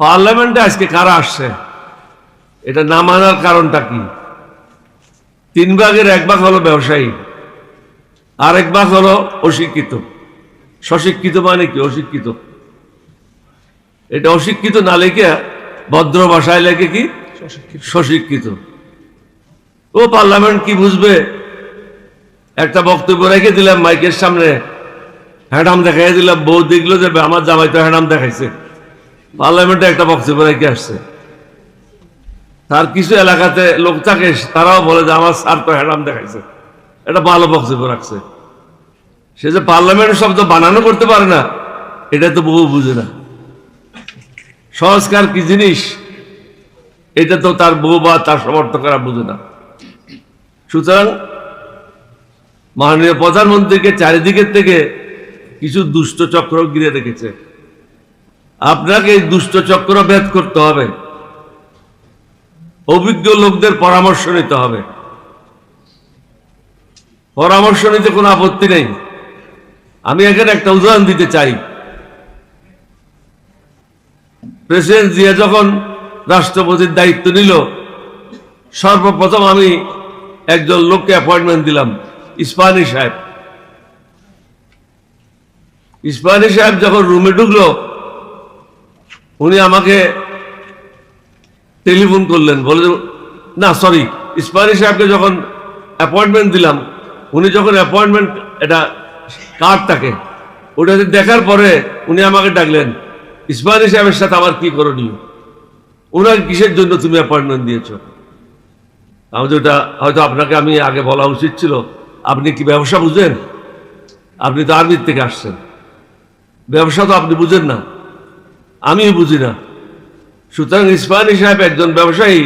পার্লামেন্টে আজকে কারা আসছে, এটা না মানার কারণটা কি? 3 ভাগের 1 ভাগ হলো ব্যবসায়ী, আর 1 ভাগ হলো অশিক্ষিত। সশিক্ষিত মানে কি? অশিক্ষিত। এটা অশিক্ষিত না লেখে ভদ্র ভাষায় লেখে কি সশিক্ষিত। ও পার্লামেন্ট কি বুঝবে? একটা বক্তব্য রেখে দিলাম মাইকের সামনে, হ্যাডাম দেখাই দিলাম, বউ দেখলো যে আমার জামাই তো হ্যাডাম দেখাইছে, পার্লামেন্টে একটা বক্তব্য রেখে আসছে। তার কিছু এলাকাতে লোক থাকে, তারাও বলে যে আমার স্যার তো হ্যাডাম দেখাইছে, এটা ভালো বক্তব্য রাখছে। সে যে পার্লামেন্ট শব্দ বানানো করতে পারে না, এটা তো বহু বুঝে না। সংস্কার কি জিনিস এটা তো তার বউ বা তার সমর্থকরা বুঝে না। সুতরাং মাননীয় প্রধানমন্ত্রীকে চারিদিকের থেকে কিছু দুষ্ট চক্র ঘিরে রেখেছে। আপনাকে এই দুষ্ট চক্র ভেদ করতে হবে, অভিজ্ঞ লোকদের পরামর্শ নিতে হবে। পরামর্শ নিতে কোনো আপত্তি নেই। আমি এখানে একটা উদাহরণ দিতে চাই। প্রেসিডেন্ট জিয়া যখন রাষ্ট্রপতির দায়িত্ব নিল, সর্বপ্রথম আমি একজন লোককে অ্যাপয়েন্টমেন্ট দিলাম, ইস্পাহানি সাহেব। ইস্পাহানি সাহেব যখন রুমে ঢুকলো, উনি আমাকে টেলিফোন করলেন, বলে না সরি, ইস্পাহানি সাহেবকে যখন অ্যাপয়েন্টমেন্ট দিলাম, উনি যখন অ্যাপয়েন্টমেন্ট এটা কার্ড থাকে ওটা দেখার পরে উনি আমাকে ডাকলেন, ইস্পাহানি সাহেবের সাথে আমার কি করণীয়, ওনার কিসের জন্য তুমি অ্যাপয়েন্টমেন্ট দিয়েছ? আমি যেটা হয়তো আপনাকে আমি আগে বলা উচিত ছিল, আপনি কি ব্যবসা বুঝেন? আপনি তো আর্মির থেকে আসছেন, ব্যবসা তো আপনি বুঝেন না, আমিও বুঝি না। সুতরাং ইস্পাহানি সাহেব একজন ব্যবসায়ী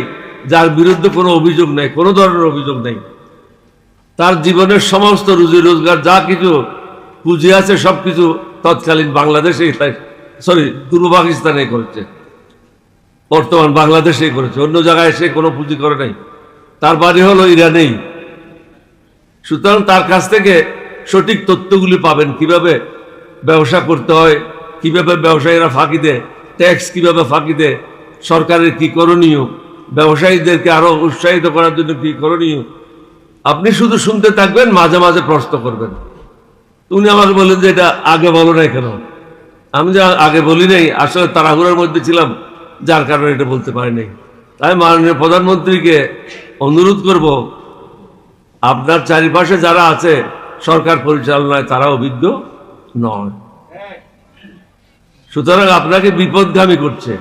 যার বিরুদ্ধে কোনো অভিযোগ নেই, কোনো ধরনের অভিযোগ নেই। তার জীবনের সমস্ত রুজি রোজগার যা কিছু পুঁজি আছে সবকিছু তৎকালীন বাংলাদেশে, সরি পূর্ব পাকিস্তানে করেছে, বর্তমান বাংলাদেশেই করেছে, অন্য জায়গায় সে কোনো পুঁজি করে নাই। তার বাড়ি হলো ইরানেই। সুতরাং তার কাছ থেকে সঠিক তথ্যগুলি পাবেন, কিভাবে ব্যবসা করতে হয়, কিভাবে ব্যবসায়ীরা ফাঁকি দেয়, ট্যাক্স কিভাবে ফাঁকি দেয়, সরকারের কি করণীয়, ব্যবসায়ীদেরকে আরো উৎসাহিত করার জন্য কি করণীয়। আপনি শুধু শুনতে থাকবেন, মাঝে মাঝে প্রশ্ন করবেন। উনি আমাকে বললেন যে এটা আগে বলো নাই কেন? আমি যে আগে বলি নাই, আসলে তাড়াহুড়োর মধ্যে ছিলাম, যার কারণে এটা বলতে পারি নাই। তাই মাননীয় প্রধানমন্ত্রীকে অনুরোধ করব, আপনার চারিপাশে যারা আছে সরকার পরিচালনায় তারা অভিজ্ঞ নয়, সুতরাং আপনাকে বিপদগামী করছে।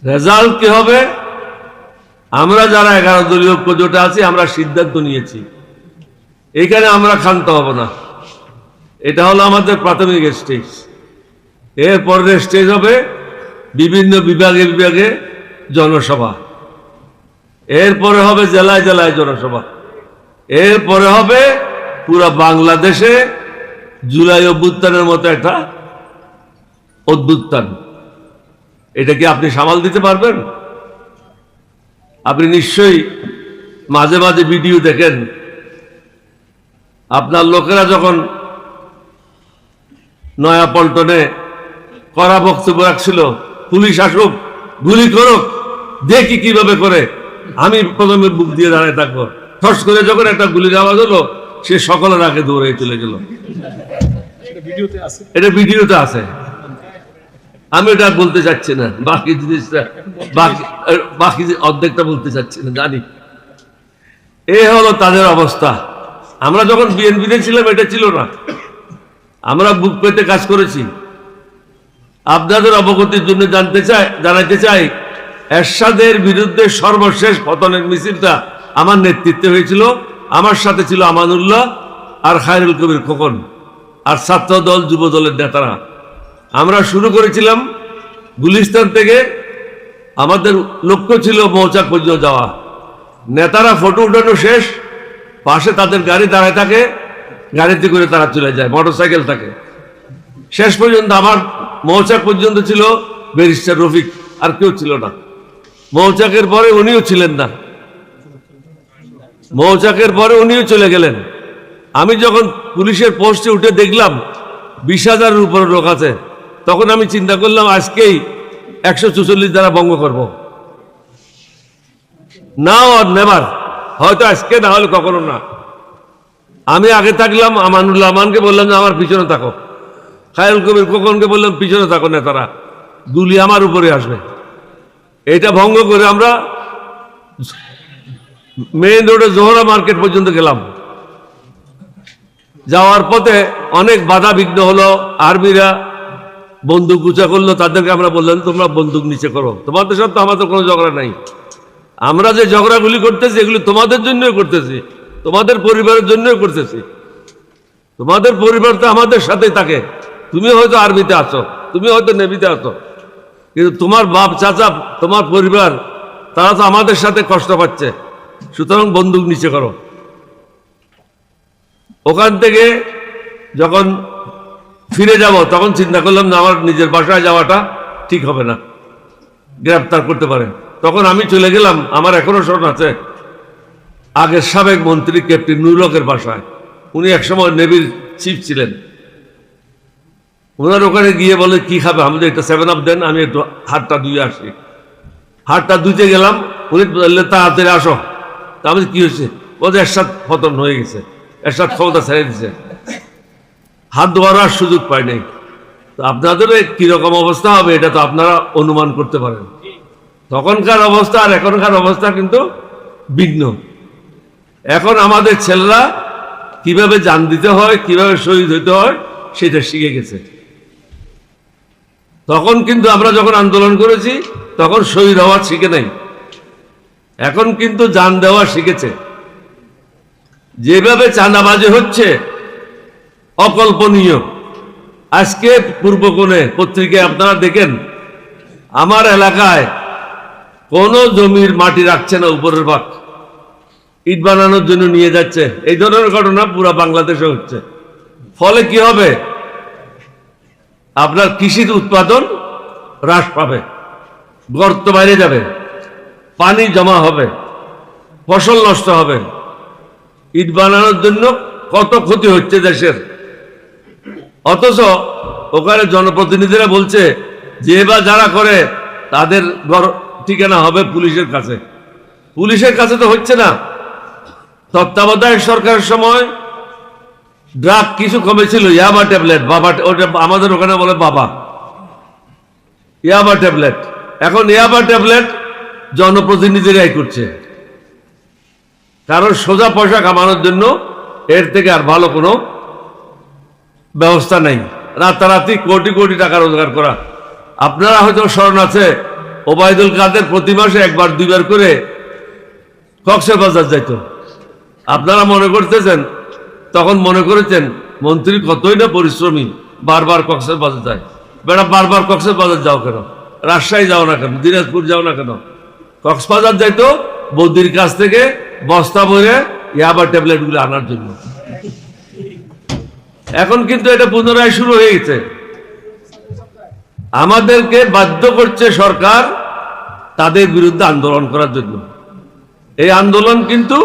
রেজাল্ট কি হবে? আমরা যারা 11 দলীয় ঐক্য জোটে আছি, আমরা সিদ্ধান্ত নিয়েছি এখানে আমরা ক্ষান্ত হব না। এটা হলো আমাদের প্রাথমিক স্টেজ। এরপরের স্টেজ হবে বিভিন্ন বিভাগে বিভাগে জনসভা, এরপরে হবে জেলায় জেলায় জনসভা, এরপরে হবে পুরা বাংলাদেশে জুলাই অভ্যুত্থানের মতো একটা অভ্যুত্থান। এটা কি আপনি সামাল দিতে পারবেন? আপনি নিশ্চয়ই মাঝে মাঝে ভিডিও দেখেন, আপনার লোকেরা যখন নয়াপল্টনে কড়া বক্তব্য রাখছিল, পুলিশ আসুক গুলি করুক দেখি কিভাবে করে, আমি প্রথমে বুক দিয়ে দাঁড়ায় থাকবো। ঠস করে যখন একটা গুলির আওয়াজ হলো, সে সকলের আগে দৌড়ে চলে গেল। এটা ভিডিওতে আছে, আমি এটা বলতে চাচ্ছি না, বাকি জিনিসটা বাকি অর্ধেকটা বলতে চাচ্ছি না, জানি। এ হলো তাদের অবস্থা। আমরা যখন বিএনপিতে ছিলাম এটা ছিল না, আমরা বুক পেতে কাজ করেছি। আপনাদের অবগতির জন্য জানাইতে চাই, এরশাদের বিরুদ্ধে সর্বশেষ পতনের মিছিলটা আমার নেতৃত্বে হয়েছিল। আমার সাথে ছিল আমানুল্লাহ আর খায়রুল কবির খোকন আর ছাত্র দল যুব দলের নেতারা। আমরা শুরু করেছিলাম গুলিস্তান থেকে, আমাদের লক্ষ্য ছিল মৌচাক পর্যন্ত যাওয়া। নেতারা ফটো উঠানো শেষ, পাশে তাদের গাড়ি দাঁড়ায় থাকে, গাড়িতে করে তারা চলে যায়, মোটরসাইকেল থাকে। শেষ পর্যন্ত আমার মৌচাক পর্যন্ত ছিল ব্যারিস্টার রফিক, আর কেউ ছিল না। মৌচাকের পরে উনিও ছিলেন না, মৌচাকের পরে উনিও চলে গেলেন। আমি যখন পুলিশের পোস্টে উঠে দেখলাম 20,000-এর উপরে লোক আছে, তখন আমি চিন্তা করলাম আজকেই 144 দ্বারা ভঙ্গ করব। নাও আর নেভার, হয়তো আজকে না হলে কখনো না। আমি আগে থাকলাম, আমানুল্লাহ আমানকে বললাম যে আমার পিছনে থাকো, খায়রুল কবির খোকনকে বললাম পিছনে থাকো, নেতারা গুলি আমার উপরে আসবে। এটা ভঙ্গ করে আমরা মেইন রোডে জোহরা মার্কেট পর্যন্ত গেলাম। যাওয়ার পথে অনেক বাধা বিঘ্ন হলো, আর্মিরা বন্দুক উঁচা করলো, তাদেরকে আমরা বললাম তোমরা বন্দুক নিচে করো, তোমাদের সাথে আমাদের কোনো ঝগড়া নাই। আমরা যে ঝগড়াগুলি করতেছি এগুলি তোমাদের জন্যই করতেছি, তোমাদের পরিবারের জন্যই করতেছি। তোমাদের পরিবার তো আমাদের সাথেই থাকে, তুমি হয়তো আর্মিতে আছো, তুমি হয়তো নেভিতে আছো, কিন্তু তোমার বাপ চাচা তোমার পরিবার তারা তো আমাদের সাথে কষ্ট পাচ্ছে, সুতরাং বন্দুক নিচে করো। ওখান থেকে যখন ফিরে যাব তখন চিন্তা করলাম না আমার নিজের বাসায় যাওয়াটা ঠিক হবে না, গ্রেফতার করতে পারে। তখন আমি চলে গেলাম, আমার এখনো স্মরণ আছে, আগের সাবেক মন্ত্রী ক্যাপ্টেন নুরুলের বাসায়। উনি একসময় নেভির চিফ ছিলেন। ওনার ওখানে গিয়ে বলে কি খাবে, আমাদের একটা 7 আপ দেন, আমি একটু হাতটা ধুয়ে আসি। হাতটা ধুতে গেলাম, উনি বললে তাড়াতাড়ি আসো। তা আমি কি হয়েছে, বলছে এরশাদ পতন হয়ে গেছে, এরশাদ ক্ষমতা ছেড়ে দিছে, হাত ধোয়ার সুযোগ পাই নাই। তো আপনাদের কিরকম অবস্থা হবে এটা তো আপনারা অনুমান করতে পারেন। তখনকার অবস্থা আর এখনকার অবস্থা কিন্তু ভিন্ন। এখন আমাদের ছেলেরা কিভাবে জান দিতে হয়, কিভাবে শহীদ হইতে হয় সেটা শিখে গেছে। তখন কিন্তু আমরা যখন আন্দোলন করেছি তখন শহীদ হওয়া শিখে নাই, এখন কিন্তু জান দেওয়া শিখেছে। যেভাবে চাঁদাবাজি হচ্ছে অকল্পনীয়। আজকে পূর্বকোণে পত্রিকায় আপনারা দেখেন, আমার এলাকায় কোনো জমির মাটি রাখছে না, উপরের ভাগ ইট বানানোর জন্য নিয়ে যাচ্ছে। এই ধরনের ঘটনা পুরো বাংলাদেশে হচ্ছে। ফলে কি হবে, আপনার কৃষির উৎপাদন হ্রাস পাবে, গর্ত বাইরে যাবে, পানি জমা হবে, ফসল নষ্ট হবে। ইট বানানোর জন্য কত ক্ষতি হচ্ছে দেশের। অথচ ওখানে জনপ্রতিনিধিরা বলছে যে বা যারা করে তাদের ঠিকানা হবে পুলিশের কাছে। পুলিশের কাছে তো হচ্ছে না। তত্ত্বাবধায়ক সরকারের সময় ড্রাগ কিছু কমেছিল, ইয়াবা ট্যাবলেট, বাবা, ওটা আমাদের ওখানে বলে বাবা, ইয়াবা ট্যাবলেট। এখন ইয়াবা ট্যাবলেট জনপ্রতিনিধিরাই করছে, কারণ সোজা পয়সা কামানোর জন্য এর থেকে আর ভালো কোনো ব্যবস্থা নাই। রাতারাতি কোটি কোটি টাকা রোজগার করা। আপনারা হয়তো স্মরণ আছে, ওবায়দুল কাদের প্রতি মাসে একবার দুইবার করে কক্সবাজার যাইত। আপনারা মনে করতেছেন, তখন মনে করেছেন মন্ত্রী কতই না পরিশ্রমী, বারবার কক্সবাজার যায়। বেড়া বারবার কক্সবাজার যাও কেন, রাজশাহী যাও না কেন, দিনাজপুর যাও না কেন? কক্সবাজার যাইতো বৌদির কাছ থেকে বস্তা ভরে ইয়াবা ট্যাবলেট গুলো আনার জন্য। এখন কিন্তু এটা পুনরায় শুরু হয়ে গেছে। আমাদেরকে বাধ্য করছে সরকার তাদের বিরুদ্ধে আন্দোলন করার জন্য। এই আন্দোলন কিন্তু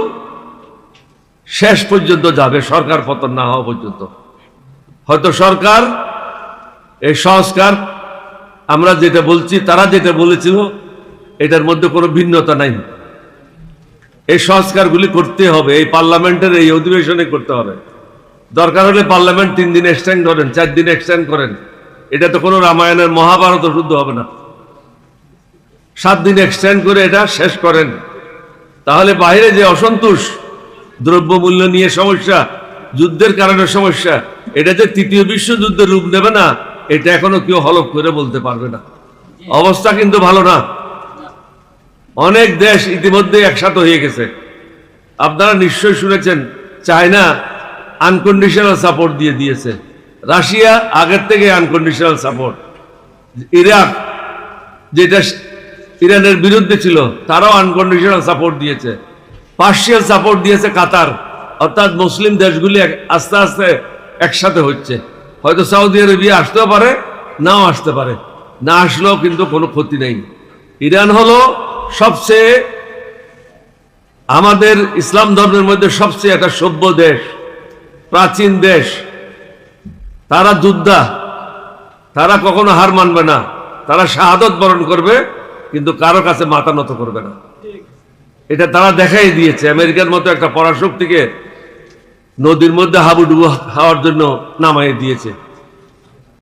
শেষ পর্যন্ত যাবে, সরকার পতন না হওয়া পর্যন্ত। হয়তো সরকার এই সংস্কার, আমরা যেটা বলছি তারা যেটা বলেছিল, এটার মধ্যে কোনো ভিন্নতা নাই। এই সংস্কারগুলি করতে হবে, এই পার্লামেন্টের এই অধিবেশনে করতে হবে। দরকার হলে পার্লামেন্ট 3 দিন এক্সটেন্ড করেন, 4 দিন এক্সটেন্ড করেন। এটা তো কোনো রামায়ণের মহাভারত শুদ্ধ হবে না। 7 দিন এক্সটেন্ড করে এটা শেষ করেন। তাহলে বাইরে যে অসন্তোষ, দ্রব্যমূল্য নিয়ে সমস্যা, যুদ্ধের কারণে সমস্যা, এটা যে 3য় বিশ্বযুদ্ধের রূপ নেবে না, এটা এখনো কেউ হলফ করে বলতে পারবে না। অবস্থা কিন্তু ভালো না। অনেক দেশ ইতিমধ্যে একসাথে হয়ে গেছে। আপনারা নিশ্চয়ই শুনেছেন, চায়না আনকন্ডিশনাল সাপোর্ট দিয়েছে, রাশিয়া আগের থেকে আনকন্ডিশনাল সাপোর্ট, ইরাক যেটা ইরানের বিরুদ্ধে ছিল তারাও আনকন্ডিশনাল সাপোর্ট দিয়েছে, পার্শিয়াল সাপোর্ট দিয়েছে কাতার। অর্থাৎ মুসলিম দেশগুলি আস্তে আস্তে একসাথে হচ্ছে। হয়তো সৌদি আরবিয়া আসতেও পারে, নাও আসতে পারে, না আসলেও কিন্তু কোনো ক্ষতি নেই। ইরান হলো সবচেয়ে, আমাদের ইসলাম ধর্মের মধ্যে সবচেয়ে একটা সভ্য দেশ, প্রাচীন দেশ। তারা যোদ্ধা, তারা কখনো হার মানবে না। তারা শাহাদত বরণ করবে, কিন্তু কারো কাছে মাথা নত করবে না। এটা তারা দেখাই দিয়েছে। আমেরিকার মতো একটা পরাশক্তিকে নদীর মধ্যে হাবুডুবু খাওয়ার জন্য নামাই দিয়েছে।